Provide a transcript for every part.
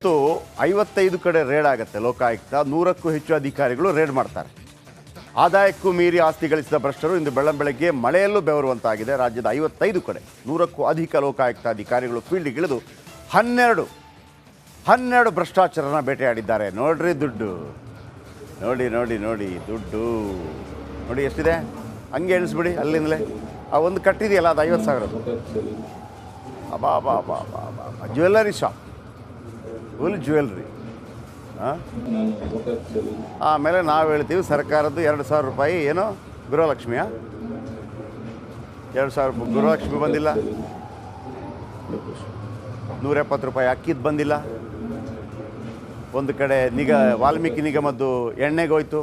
ಮತ್ತು 55 ಕಡೆ ರೇಡ್ ಆಗುತ್ತೆ. ಲೋಕಾಯುಕ್ತ 100ಕ್ಕೂ ಹೆಚ್ಚು ಅಧಿಕಾರಿಗಳು ರೇಡ್ ಮಾಡ್ತಾರೆ. ಆದಾಯಕ್ಕೂ ಮೀರಿ ಆಸ್ತಿ ಗಳಿಸಿದ ಭ್ರಷ್ಟರು ಇಂದು ಬೆಳ್ಳಂಬೆಳಗ್ಗೆ ಮಳೆಯಲ್ಲೂ ಬೆವರುವಂತಾಗಿದೆ. ರಾಜ್ಯದ 55 ಕಡೆ 100ಕ್ಕೂ ಅಧಿಕ ಲೋಕಾಯುಕ್ತ ಅಧಿಕಾರಿಗಳು ಫೀಲ್ಡ್ಗಿಳಿದು 12 ಭ್ರಷ್ಟಾಚಾರನ ಬೇಟೆಯಾಡಿದ್ದಾರೆ. ನೋಡ್ರಿ ದುಡ್ಡು, ನೋಡಿ ದುಡ್ಡು ನೋಡಿ ಎಷ್ಟಿದೆ, ಹಂಗೆ ಎಣಿಸ್ಬಿಡಿ. ಅಲ್ಲಿಂದಲೇ ಆ ಒಂದು ಕಟ್ಟಿದೆಯಲ್ಲ ಅದು 50,000. ಅಬಾ ಜ್ಯುವೆಲ್ಲರಿ ಶಾಪ್, ಫುಲ್ ಜ್ಯುವೆಲ್ರಿ. ಆಮೇಲೆ ನಾವು ಹೇಳ್ತೀವಿ ಸರ್ಕಾರದ್ದು 2,000 ರೂಪಾಯಿ ಏನೋ ಗೃಹಲಕ್ಷ್ಮಿಯ 2,000 ಗೃಹಲಕ್ಷ್ಮಿ ಬಂದಿಲ್ಲ, 170 ರೂಪಾಯಿ ಅಕ್ಕಿದ್ದು ಬಂದಿಲ್ಲ. ಒಂದು ಕಡೆ ವಾಲ್ಮೀಕಿ ನಿಗಮದ್ದು ಎಣ್ಣೆಗೋಯ್ತು.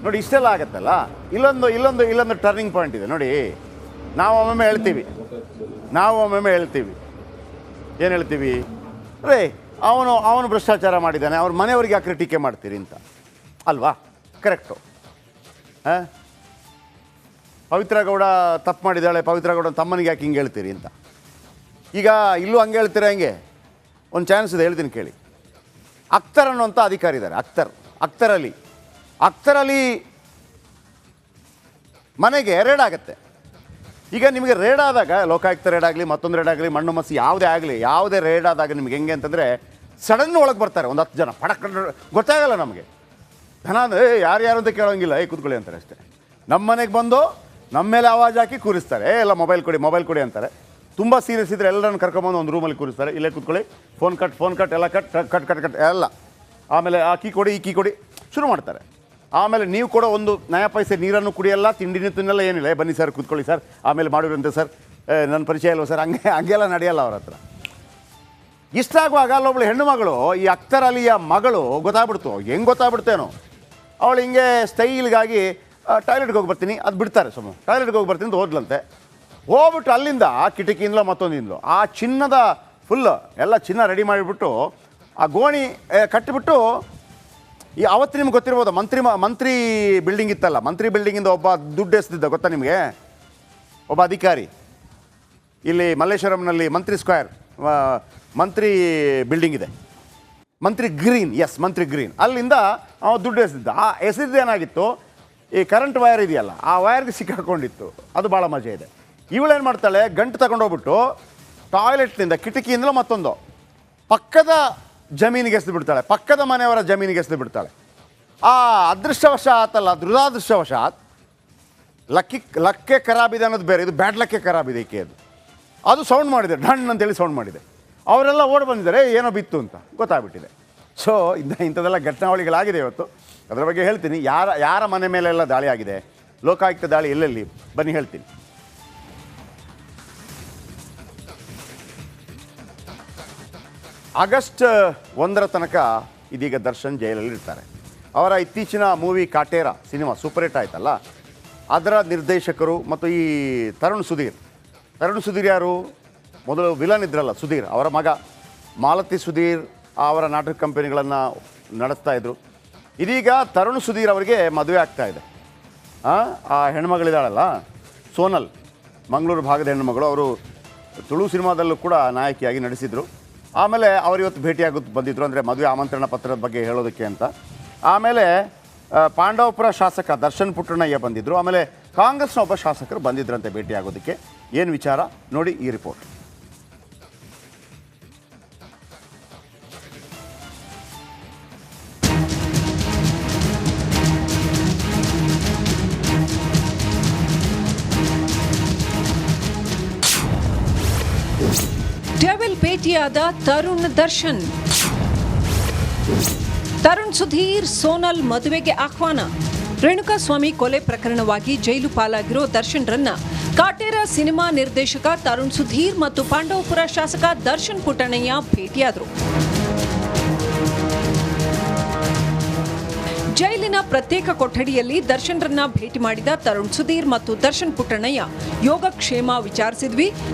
ನೋಡಿ ಇಷ್ಟೆಲ್ಲ ಆಗತ್ತಲ್ಲ. ಇಲ್ಲೊಂದು ಟರ್ನಿಂಗ್ ಪಾಯಿಂಟ್ ಇದೆ ನೋಡಿ. ನಾವು ಒಮ್ಮೊಮ್ಮೆ ಹೇಳ್ತೀವಿ ಏನು ಹೇಳ್ತೀವಿ, ರೇ ಅವನು ಭ್ರಷ್ಟಾಚಾರ ಮಾಡಿದ್ದಾನೆ, ಅವ್ರ ಮನೆಯವ್ರಿಗೆ ಯಾಕೆ ಟೀಕೆ ಮಾಡ್ತೀರಿ ಅಂತ ಅಲ್ವಾ? ಕರೆಕ್ಟು. ಪವಿತ್ರ ಗೌಡ ತಪ್ಪು ಮಾಡಿದ್ದಾಳೆ, ಪವಿತ್ರ ಗೌಡ ತಮ್ಮನಿಗೆ ಯಾಕೆ ಹಿಂಗೆ ಹೇಳ್ತೀರಿ ಅಂತ. ಈಗ ಇಲ್ಲೂ ಹಂಗೆ ಹೇಳ್ತೀರ. ಹಂಗೆ ಒಂದು ಚಾನ್ಸ್ ಇದೆ, ಹೇಳ್ತೀನಿ ಕೇಳಿ. ಅಖ್ತರ್ ಅನ್ನುವಂಥ ಅಧಿಕಾರಿ ಇದ್ದಾರೆ. ಅಖ್ತರ್ ಅಲಿ ಮನೆಗೆ ರೇಡ್ ಆಗುತ್ತೆ. ಈಗ ನಿಮಗೆ ರೇಡ್ ಆದಾಗ, ಲೋಕಾಯುಕ್ತ ರೇಡ್ ಆಗಲಿ, ಮತ್ತೊಂದು ರೇಡ್ ಆಗಲಿ, ಮಣ್ಣು ಮಸಿ ಯಾವುದೇ ರೇಡ್ ಆದಾಗ ನಿಮ್ಗೆ ಹೆಂಗೆ ಅಂತಂದರೆ ಸಡನ್ ಒಳಗೆ ಬರ್ತಾರೆ ಒಂದು 10 ಜನ. ಪಡಕ್ ಗೊತ್ತಾಗಲ್ಲ ನಮಗೆ. ಜನ ಅಂದರೆ ಯಾರು ಅಂತ ಕೇಳೋಂಗಿಲ್ಲ, ಕೂತ್ಕೊಳ್ಳಿ ಅಂತಾರೆ ಅಷ್ಟೇ. ನಮ್ಮ ಮನೆಗೆ ಬಂದು ನಮ್ಮ ಮೇಲೆ ಆವಾಜ್ ಹಾಕಿ ಕೂರಿಸ್ತಾರೆ. ಎಲ್ಲ ಮೊಬೈಲ್ ಕೊಡಿ ಅಂತಾರೆ. ತುಂಬ ಸೀರಿಯಸ್ ಇದ್ದರೆ ಎಲ್ಲರನ್ನು ಕರ್ಕೊಂಬಂದು ಒಂದು ರೂಮಲ್ಲಿ ಕೂರಿಸ್ತಾರೆ. ಇಲ್ಲೇ ಕೂತ್ಕೊಳ್ಳಿ, ಫೋನ್ ಕಟ್ ಎಲ್ಲ ಕಟ್ ಎಲ್ಲ. ಆಮೇಲೆ ಆ ಕೀ ಕೊಡಿ ಶುರು ಮಾಡ್ತಾರೆ. ಆಮೇಲೆ ನೀವು ಕೂಡ ಒಂದು ನಯ ಪೈಸೆ ನೀರನ್ನು ಕುಡಿಯಲ್ಲ, ತಿಂಡಿನೂ ತಿನ್ನಲ್ಲ, ಏನಿಲ್ಲ. ಬನ್ನಿ ಸರ್ ಕೂತ್ಕೊಳ್ಳಿ ಸರ್, ಆಮೇಲೆ ಮಾಡಿರಂತೆ ಸರ್, ನನ್ನ ಪರಿಚಯ ಇಲ್ವ ಸರ್, ಹಂಗೆಲ್ಲ ನಡೆಯಲ್ಲ ಅವ್ರ ಹತ್ರ. ಇಷ್ಟಾಗುವಾಗ ಅಲ್ಲೊಬ್ಳು ಹೆಣ್ಣು ಮಗಳು, ಈ ಅಖ್ತರ್ ಅಲಿಯ ಮಗಳು ಗೊತ್ತಾಗ್ಬಿಡ್ತು. ಹೆಂಗೆ ಗೊತ್ತಾಗ್ಬಿಡ್ತೇನೋ, ಅವಳು ಹಿಂಗೆ ಸ್ಟೈಲ್ಗಾಗಿ ಟಾಯ್ಲೆಟ್ಗೆ ಹೋಗಿ ಬರ್ತೀನಿ, ಅದು ಬಿಡ್ತಾರೆ. ಟಾಯ್ಲೆಟ್ಗೆ ಹೋಗಿ ಬರ್ತೀನಿ ಅಂತ ಹೋದ್ಲಂತೆ. ಹೋಗ್ಬಿಟ್ಟು ಅಲ್ಲಿಂದ ಕಿಟಕಿಯಿಂದಲೋ ಮತ್ತೊಂದಿಂದಲೋ ಆ ಚಿನ್ನದ ಫುಲ್ಲು ಎಲ್ಲ ಚಿನ್ನ ರೆಡಿ ಮಾಡಿಬಿಟ್ಟು ಆ ಗೋಣಿ ಕಟ್ಟಿಬಿಟ್ಟು, ಈ ಅವತ್ತು ನಿಮ್ಗೆ ಗೊತ್ತಿರ್ಬೋದು, ಮಂತ್ರಿ ಬಿಲ್ಡಿಂಗ್ ಇತ್ತಲ್ಲ, ಮಂತ್ರಿ ಬಿಲ್ಡಿಂಗಿಂದ ಒಬ್ಬ ದುಡ್ಡು ಎಸ್ದಿದ್ದ ಗೊತ್ತಾ ನಿಮಗೆ, ಒಬ್ಬ ಅಧಿಕಾರಿ. ಇಲ್ಲಿ ಮಲ್ಲೇಶ್ವರಂನಲ್ಲಿ ಮಂತ್ರಿ ಸ್ಕ್ವೇರ್ ಮಂತ್ರಿ ಬಿಲ್ಡಿಂಗ್ ಇದೆ, ಮಂತ್ರಿ ಗ್ರೀನ್. ಅಲ್ಲಿಂದ ಅವ ದುಡ್ಡು ಎಸ್ದಿದ್ದ. ಆ ಎಸೆದೇನಾಗಿತ್ತು, ಈ ಕರೆಂಟ್ ವೈರ್ ಇದೆಯಲ್ಲ, ಆ ವೈರ್ಗೆ ಸಿಕ್ಕಾಕೊಂಡಿತ್ತು. ಅದು ಭಾಳ ಮಜಾ ಇದೆ. ಇವಳೇನು ಮಾಡ್ತಾಳೆ, ಗಂಟು ತಗೊಂಡೋಗ್ಬಿಟ್ಟು ಟಾಯ್ಲೆಟ್ನಿಂದ ಕಿಟಕಿಯಿಂದಲೂ ಮತ್ತೊಂದು ಪಕ್ಕದ ಜಮೀನಿಗೆ ಎಸೆದು ಬಿಡ್ತಾಳೆ, ಪಕ್ಕದ ಮನೆಯವರ ಜಮೀನಿಗೆ ಎಸೆದು ಬಿಡ್ತಾಳೆ. ಆ ದುರಾದೃಷ್ಟವಶಾತ್ ಲಕ್ಕೆ ಖರಾಬಿದೆ ಅನ್ನೋದು ಬೇರೆ, ಇದು ಬ್ಯಾಡ್ ಲಕ್ಕೆ ಖರಾಬಿದೆ ಈಕೆ. ಅದು ಸೌಂಡ್ ಮಾಡಿದೆ, ಢಣ್ ಅಂತೇಳಿ ಸೌಂಡ್ ಮಾಡಿದೆ. ಅವರೆಲ್ಲ ಓಡಿ ಬಂದಿದ್ದಾರೆ, ಏನೋ ಬಿತ್ತು ಅಂತ ಗೊತ್ತಾಗ್ಬಿಟ್ಟಿದೆ. ಸೊ ಇಂಥದ್ದೆಲ್ಲ ಘಟನಾವಳಿಗಳಾಗಿದೆ ಇವತ್ತು. ಅದರ ಬಗ್ಗೆ ಹೇಳ್ತೀನಿ. ಯಾರ ಮನೆ ಮೇಲೆಲ್ಲ ದಾಳಿ ಆಗಿದೆ, ಲೋಕಾಯುಕ್ತ ದಾಳಿ ಎಲ್ಲೆಲ್ಲಿ, ಬನ್ನಿ ಹೇಳ್ತೀನಿ. ಆಗಸ್ಟ್ 1 ತನಕ ಇದೀಗ ದರ್ಶನ್ ಜೈಲಲ್ಲಿ ಇರ್ತಾರೆ. ಅವರ ಇತ್ತೀಚಿನ movie Kaatera cinema super hit ಆಯ್ತಲ್ಲ, ಅದರ ನಿರ್ದೇಶಕರು ಮತ್ತು ಈ ತರುಣ್ ಸುಧೀರ್ ಯಾರು, ಮೊದಲು ವಿಲನ್ ಇದ್ರಲ್ಲ ಸುಧೀರ್, ಅವರ ಮಗ ಮಾಲತಿ ಸುಧೀರ್ ಅವರ ನಾಟಕ ಕಂಪನಿಗಳನ್ನು ನಡೆಸ್ತಾ ಇದ್ರು. ಇದೀಗ ತರುಣ್ ಸುಧೀರ್ ಅವರಿಗೆ ಮದುವೆ ಆಗ್ತಾ ಇದೆ. ಆ ಹೆಣ್ಮಗಳಿದ್ದಾಳಲ್ಲ ಸೋನಲ್, ಮಂಗಳೂರು ಭಾಗದ ಹೆಣ್ಣುಮಗಳು. ಅವರು ತುಳು ಸಿನಿಮಾದಲ್ಲೂ ಕೂಡ ನಾಯಕಿಯಾಗಿ ನಡೆಸಿದರು. ಆಮೇಲೆ ಅವರು ಇವತ್ತು ಬಂದಿದ್ದರು, ಅಂದರೆ ಮದುವೆ ಆಮಂತ್ರಣ ಪತ್ರದ ಬಗ್ಗೆ ಹೇಳೋದಕ್ಕೆ ಅಂತ. ಆಮೇಲೆ ಪಾಂಡವಪುರ ಶಾಸಕ ದರ್ಶನ್ ಪುಟ್ಟಣ್ಣಯ್ಯ ಬಂದಿದ್ದರು. ಆಮೇಲೆ ಕಾಂಗ್ರೆಸ್ನ ಒಬ್ಬ ಶಾಸಕರು ಬಂದಿದ್ರಂತೆ ಭೇಟಿಯಾಗೋದಕ್ಕೆ. ಏನು ವಿಚಾರ ನೋಡಿ ಈ ರಿಪೋರ್ಟ್. ಡೆವಿಲ್ ಭೇಟಿಯಾದ ದರ್ಶನ್ ಸುಧೀರ್ ಸೋನಲ್ ಮದುವೆಗೆ ಆಹ್ವಾನ. ರೇಣುಕಾಸ್ವಾಮಿ ಕೊಲೆ ಪ್ರಕರಣವಾಗಿ ಜೈಲು ಪಾಲಾಗಿರೋ ದರ್ಶನ್ರನ್ನ ಕಾಟೇರ ಸಿನಿಮಾ ನಿರ್ದೇಶಕ ತರುಣ್ ಸುಧೀರ್ ಮತ್ತು ಪಾಂಡವಪುರ ಶಾಸಕ ದರ್ಶನ್ ಪುಟ್ಟಣ್ಣಯ್ಯ ಭೇಟಿಯಾದರು. ಜೈಲಿನ ಪ್ರತ್ಯೇಕ ಕೊಠಡಿಯಲ್ಲಿ ದರ್ಶನ್ರನ್ನ ಭೇಟಿ ಮಾಡಿದ ತರುಣ್ ಸುಧೀರ್ ಮತ್ತು ದರ್ಶನ್ ಪುಟ್ಟಣ್ಣಯ್ಯ ಯೋಗಕ್ಷೇಮ ವಿಚಾರಿಸಿದ್ವಿ.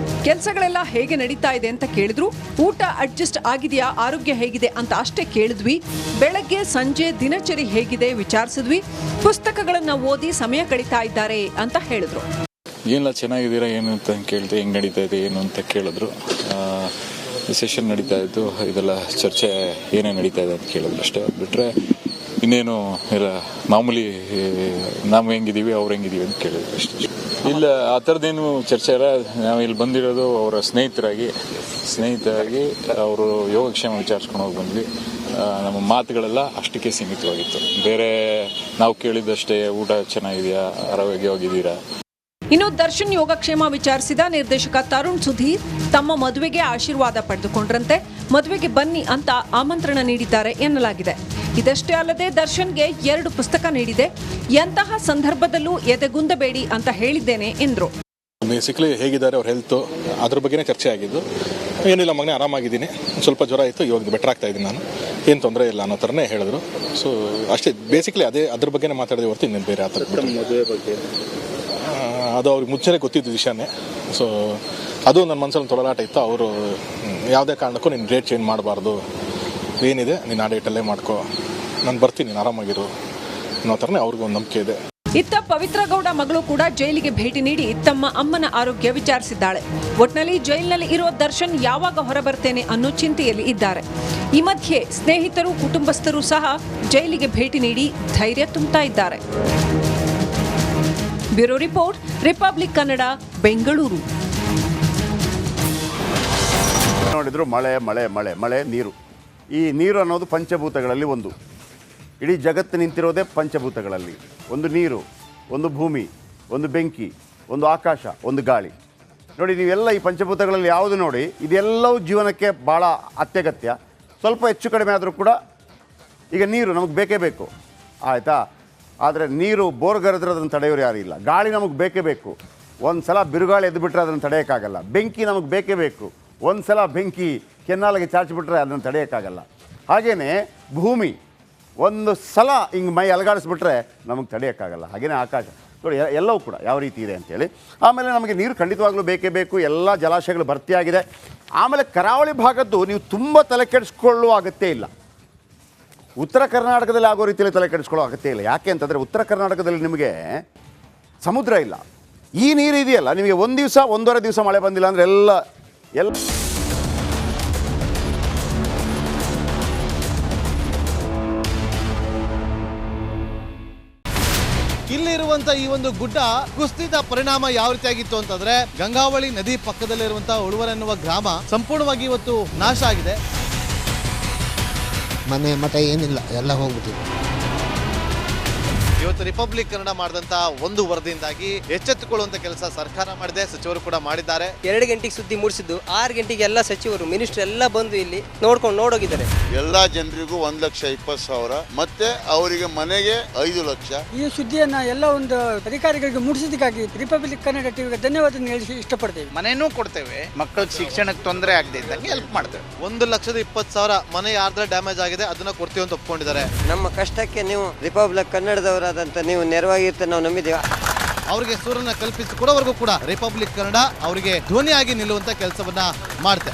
ಕೆಲಸಗಳೆಲ್ಲ ಹೇಗೆ ನಡೀತಾ ಇದೆ ಅಂತ ಕೇಳಿದ್ರು. ಊಟ ಅಡ್ಜಸ್ಟ್ ಆಗಿದೆಯಾ, ಆರೋಗ್ಯ ಹೇಗಿದೆ ಅಂತ ಅಷ್ಟೇ ಕೇಳಿದ್ವಿ. ಬೆಳಗ್ಗೆ ಸಂಜೆ ದಿನಚರಿ ಹೇಗಿದೆ ವಿಚಾರಿಸಿದ್ವಿ. ಪುಸ್ತಕಗಳನ್ನ ಓದಿ ಸಮಯ ಕಳೀತಾ ಇದ್ದಾರೆ ಅಂತ ಹೇಳಿದ್ರು. ಏನೆಲ್ಲ ಚೆನ್ನಾಗಿದ್ದೀರಾ ಏನು ಅಂತ ಕೇಳಿದೆ, ಹೆಂಗೆ ನಡೀತಾ ಇದೆ ಏನು ಅಂತ ಕೇಳಿದ್ರು. ಸೆಷನ್ ನಡೀತಾ ಇದ್ದು, ಇದೆಲ್ಲ ಚರ್ಚೆ ಏನೇನು ನಡೀತಾ ಇದೆ ಅಂತ ಕೇಳಿದ್ರು ಅಷ್ಟೇ. ಅದು ಬಿಟ್ಟರೆ ಇನ್ನೇನು ಎಲ್ಲ ಮಾಮೂಲಿ ನಾವು ಹೆಂಗಿದ್ದೀವಿ ಅವ್ರು ಹೆಂಗಿದ್ದೀವಿ ಅಂತ ಕೇಳಿದ್ರು ಅಷ್ಟೇ. ಇಲ್ಲ ಆ ಥರದ್ದೇನು ಚರ್ಚೆ ಇಲ್ಲ. ನಾವು ಇಲ್ಲಿ ಬಂದಿರೋದು ಅವರ ಸ್ನೇಹಿತರಾಗಿ ಅವರು ಯೋಗಕ್ಷೇಮ ವಿಚಾರಿಸ್ಕೊಂಡು ಹೋಗಿ ಬಂದ್ವಿ. ನಮ್ಮ ಮಾತುಗಳೆಲ್ಲ ಅಷ್ಟಕ್ಕೆ ಸೀಮಿತವಾಗಿತ್ತು. ಬೇರೆ ನಾವು ಕೇಳಿದ್ದಷ್ಟೇ ಊಟ ಚೆನ್ನಾಗಿದೆಯಾ, ಆರೋಗ್ಯವಾಗಿದ್ದೀರಾ. ಇನ್ನು ದರ್ಶನ್ ಯೋಗಕ್ಷೇಮ ವಿಚಾರಿಸಿದ ನಿರ್ದೇಶಕ ತರುಣ್ ಸುಧೀರ್ ತಮ್ಮ ಮದುವೆಗೆ ಆಶೀರ್ವಾದ ಪಡೆದುಕೊಂಡ್ರಂತೆ. ಮದುವೆಗೆ ಬನ್ನಿ ಅಂತ ಆಮಂತ್ರಣ ನೀಡಿದ್ದಾರೆ ಎನ್ನಲಾಗಿದೆ. ಇದಷ್ಟೇ ಅಲ್ಲದೆ ದರ್ಶನ್ಗೆ 2 ಪುಸ್ತಕ ನೀಡಿದೆ. ಎಂತಹ ಸಂದರ್ಭದಲ್ಲೂ ಎದೆಗುಂದಬೇಡಿ ಅಂತ ಹೇಳಿದ್ದೇನೆ ಎಂದ್ರು. ಬೇಸಿಕಲಿ ಹೇಗಿದ್ದಾರೆ ಅವ್ರ ಹೆಲ್ತು, ಅದ್ರ ಬಗ್ಗೆನೇ ಚರ್ಚೆ ಆಗಿದ್ದು. ಏನಿಲ್ಲ ಮಗನೇ, ಆರಾಮಾಗಿದ್ದೀನಿ, ಸ್ವಲ್ಪ ಜ್ವರ ಇತ್ತು, ಇವಾಗ ಬೆಟರ್ ಆಗ್ತಾ ಇದ್ದೀನಿ, ನಾನು ಏನು ತೊಂದರೆ ಇಲ್ಲ ಅನ್ನೋ ಥರನೇ ಹೇಳಿದ್ರು. ಸೊ ಅಷ್ಟೇ, ಬೇಸಿಕಲಿ ಅದ್ರ ಬಗ್ಗೆನೇ ಮಾತಾಡಿದೆ ಹೊರತು ಇನ್ನೇನು ಬೇರೆ ಆ ಥರ ಮದುವೆ ಬಗ್ಗೆ ಅದು ಅವ್ರಿಗೆ ಮುಂಚೆನೇ ಗೊತ್ತಿದ್ದು ವಿಷಯನೇ. ಸೊ ಅದು ನನ್ನ ಮನಸ್ಸಲ್ಲಿ ತೊಳಲಾಟ ಇತ್ತು. ಅವರು ಯಾವುದೇ ಕಾರಣಕ್ಕೂ ನೀನು ಡೇಟ್ ಚೇಂಜ್ ಮಾಡಬಾರ್ದು, ಏನಿದೆ ನೀನು ಆ ಡೇಟಲ್ಲೇ ಮಾಡ್ಕೋ, ನಾನು ಬರ್ತೀನಿ, ನೀನು ಆರಾಮಾಗಿರು ಅನ್ನೋ ಥರನೇ ಅವ್ರಿಗೊಂದು ನಂಬಿಕೆ ಇದೆ. ಇತ್ತ ಪವಿತ್ರ ಗೌಡ ಮಗಳು ಕೂಡ ಜೈಲಿಗೆ ಭೇಟಿ ನೀಡಿ ತಮ್ಮ ಅಮ್ಮನ ಆರೋಗ್ಯ ವಿಚಾರಿಸಿದ್ದಾಳೆ. ಒಟ್ನಲ್ಲಿ ಜೈಲಿನಲ್ಲಿ ಇರೋ ದರ್ಶನ್ ಯಾವಾಗ ಹೊರಬರ್ತೇನೆ ಅನ್ನೋ ಚಿಂತೆಯಲ್ಲಿ ಇದ್ದಾರೆ. ಈ ಮಧ್ಯೆ ಸ್ನೇಹಿತರು, ಕುಟುಂಬಸ್ಥರು ಸಹ ಜೈಲಿಗೆ ಭೇಟಿ ನೀಡಿ ಧೈರ್ಯ ತುಂಬುತ್ತಾ ಇದ್ದಾರೆ. Bureau report, republic Kannada, Bengaluru. ನೋಡಿದ್ರು ಮಳೆ ಮಳೆ ಮಳೆ ಮಳೆ ನೀರು. ಈ ನೀರು ಅನ್ನೋದು ಪಂಚಭೂತಗಳಲ್ಲಿ ಒಂದು. ಇಡೀ ಜಗತ್ತು ನಿಂತಿರೋದೇ ಪಂಚಭೂತಗಳಲ್ಲಿ. ಒಂದು ನೀರು, ಒಂದು ಭೂಮಿ, ಒಂದು ಬೆಂಕಿ, ಒಂದು ಆಕಾಶ, ಒಂದು ಗಾಳಿ. ನೋಡಿ, ನೀವೆಲ್ಲ ಈ ಪಂಚಭೂತಗಳಲ್ಲಿ ಯಾವುದು ನೋಡಿ, ಇದೆಲ್ಲವೂ ಜೀವನಕ್ಕೆ ಭಾಳ ಅತ್ಯಗತ್ಯ. ಸ್ವಲ್ಪ ಹೆಚ್ಚು ಕಡಿಮೆ ಆದರೂ ಕೂಡ ಈಗ ನೀರು ನಮಗೆ ಬೇಕೇ ಬೇಕು, ಆಯಿತಾ. ಆದರೆ ನೀರು ಬೋರ್ಗರೆದ್ರೆ ಅದನ್ನು ತಡೆಯೋರು ಯಾರು ಇಲ್ಲ. ಗಾಳಿ ನಮಗೆ ಬೇಕೇ ಬೇಕು. ಒಂದು ಸಲ ಬಿರುಗಾಳಿ ಎದ್ದುಬಿಟ್ರೆ ಅದನ್ನು ತಡೆಯೋಕ್ಕಾಗಲ್ಲ. ಬೆಂಕಿ ನಮಗೆ ಬೇಕೇ ಬೇಕು. ಒಂದು ಸಲ ಬೆಂಕಿ ಕೆನ್ನಾಲಿಗೆ ಚಾಚಿಬಿಟ್ರೆ ಅದನ್ನು ತಡೆಯೋಕ್ಕಾಗಲ್ಲ. ಹಾಗೆಯೇ ಭೂಮಿ ಒಂದು ಸಲ ಹಿಂಗೆ ಮೈ ಅಲಗಾಡಿಸ್ಬಿಟ್ರೆ ನಮಗೆ ತಡೆಯೋಕ್ಕಾಗಲ್ಲ. ಹಾಗೆಯೇ ಆಕಾಶ ನೋಡಿ, ಎಲ್ಲವೂ ಕೂಡ ಯಾವ ರೀತಿ ಇದೆ ಅಂತೇಳಿ. ಆಮೇಲೆ ನಮಗೆ ನೀರು ಖಂಡಿತವಾಗ್ಲೂ ಬೇಕೇ ಬೇಕು. ಎಲ್ಲ ಜಲಾಶಯಗಳು ಭರ್ತಿಯಾಗಿದೆ. ಆಮೇಲೆ ಕರಾವಳಿ ಭಾಗದ್ದು ನೀವು ತುಂಬ ತಲೆ ಕೆಡಿಸ್ಕೊಳ್ಳುವ ಅಗತ್ಯ ಇಲ್ಲ. ಉತ್ತರ ಕರ್ನಾಟಕದಲ್ಲಿ ಆಗೋ ರೀತಿಯಲ್ಲಿ ತಲೆ ಕೆಡಿಸ್ಕೊಳ್ಳೋ ಅಗತ್ಯ ಇಲ್ಲ. ಯಾಕೆ ಅಂತಂದರೆ ಉತ್ತರ ಕರ್ನಾಟಕದಲ್ಲಿ ನಿಮಗೆ ಸಮುದ್ರ ಇಲ್ಲ. ಈ ನೀರು ಇದೆಯಲ್ಲ, ನಿಮಗೆ ಒಂದು ದಿವಸ 1.5 ದಿವಸ ಮಳೆ ಬಂದಿಲ್ಲ ಅಂದರೆ ಎಲ್ಲ ಇಲ್ಲಿರುವಂತ ಈ ಒಂದು ಗುಡ್ಡ ಕುಸಿದ ಪರಿಣಾಮ ಯಾವ ರೀತಿಯಾಗಿತ್ತು ಅಂತಂದ್ರೆ, ಗಂಗಾವಳಿ ನದಿ ಪಕ್ಕದಲ್ಲಿರುವಂತಹ ಉಳುವರ್ ಎನ್ನುವ ಗ್ರಾಮ ಸಂಪೂರ್ಣವಾಗಿ ಇವತ್ತು ನಾಶ ಆಗಿದೆ. ಮನೆ ಮಠ ಏನಿಲ್ಲ, ಎಲ್ಲ ಹೋಗ್ಬಿಟ್ಟಿದೆ. ಇವತ್ತು ರಿಪಬ್ಲಿಕ್ ಕನ್ನಡ ಮಾಡಿದಂತಹ ಒಂದು ವರದಿಯಿಂದಾಗಿ ಎಚ್ಚೆತ್ತುಕೊಳ್ಳುವಂತ ಕೆಲಸ ಸರ್ಕಾರ ಮಾಡಿದೆ, ಸಚಿವರು ಕೂಡ ಮಾಡಿದ್ದಾರೆ. 2 ಗಂಟೆಗೆ ಸುದ್ದಿ ಮೂಡಿಸಿದ್ದು 6 ಗಂಟೆಗೆ ಎಲ್ಲ ಸಚಿವರು, ಮಿನಿಸ್ಟರ್ ಎಲ್ಲ ಬಂದು ಇಲ್ಲಿ ನೋಡೋಗಿದ್ದಾರೆ. ಎಲ್ಲಾ ಜನರಿಗೂ 1,20,000 ಮತ್ತೆ ಅವರಿಗೆ ಮನೆಗೆ 5 ಲಕ್ಷ. ಈ ಸುದ್ದಿಯನ್ನ ಎಲ್ಲ ಒಂದು ಅಧಿಕಾರಿಗಳಿಗೆ ಮುಡಿಸಿದ್ದಕ್ಕಾಗಿ ರಿಪಬ್ಲಿಕ್ ಕನ್ನಡ ಟಿವಿಗೆ ಧನ್ಯವಾದ ಹೇಳಿ ಇಷ್ಟಪಡ್ತೇವೆ. ಮನೆಯೂ ಕೊಡ್ತೇವೆ, ಮಕ್ಕಳ ಶಿಕ್ಷಣಕ್ಕೆ ತೊಂದರೆ ಆಗದೆ ಇದ್ದಂಗೆ ಹೆಲ್ಪ್ ಮಾಡ್ತೇವೆ. 1,20,000 ಮನೆ ಯಾರ್ದ್ರ ಡ್ಯಾಮೇಜ್ ಆಗಿದೆ ಅದನ್ನ ಕೊಡ್ತೀವಿ ಅಂತ ಒಪ್ಕೊಂಡಿದ್ದಾರೆ. ನಮ್ಮ ಕಷ್ಟಕ್ಕೆ ನೀವು ರಿಪಬ್ಲಿಕ್ ಕನ್ನಡದವರಾದಂತ ನೀವು ನೆರವಾಗಿರ್ತಾರೆ, ನಾವು ನಂಬಿದ್ದೇವೆ. ಅವರಿಗೆ ಸೂರನ್ನ ಕಲ್ಪಿಸಿ ಕೊಡೋವರೆಗೂ ಕೂಡ ರಿಪಬ್ಲಿಕ್ ಕನ್ನಡ ಅವರಿಗೆ ಧ್ವನಿಯಾಗಿ ನಿಲ್ಲುವಂತ ಕೆಲಸವನ್ನ ಮಾಡುತ್ತೆ.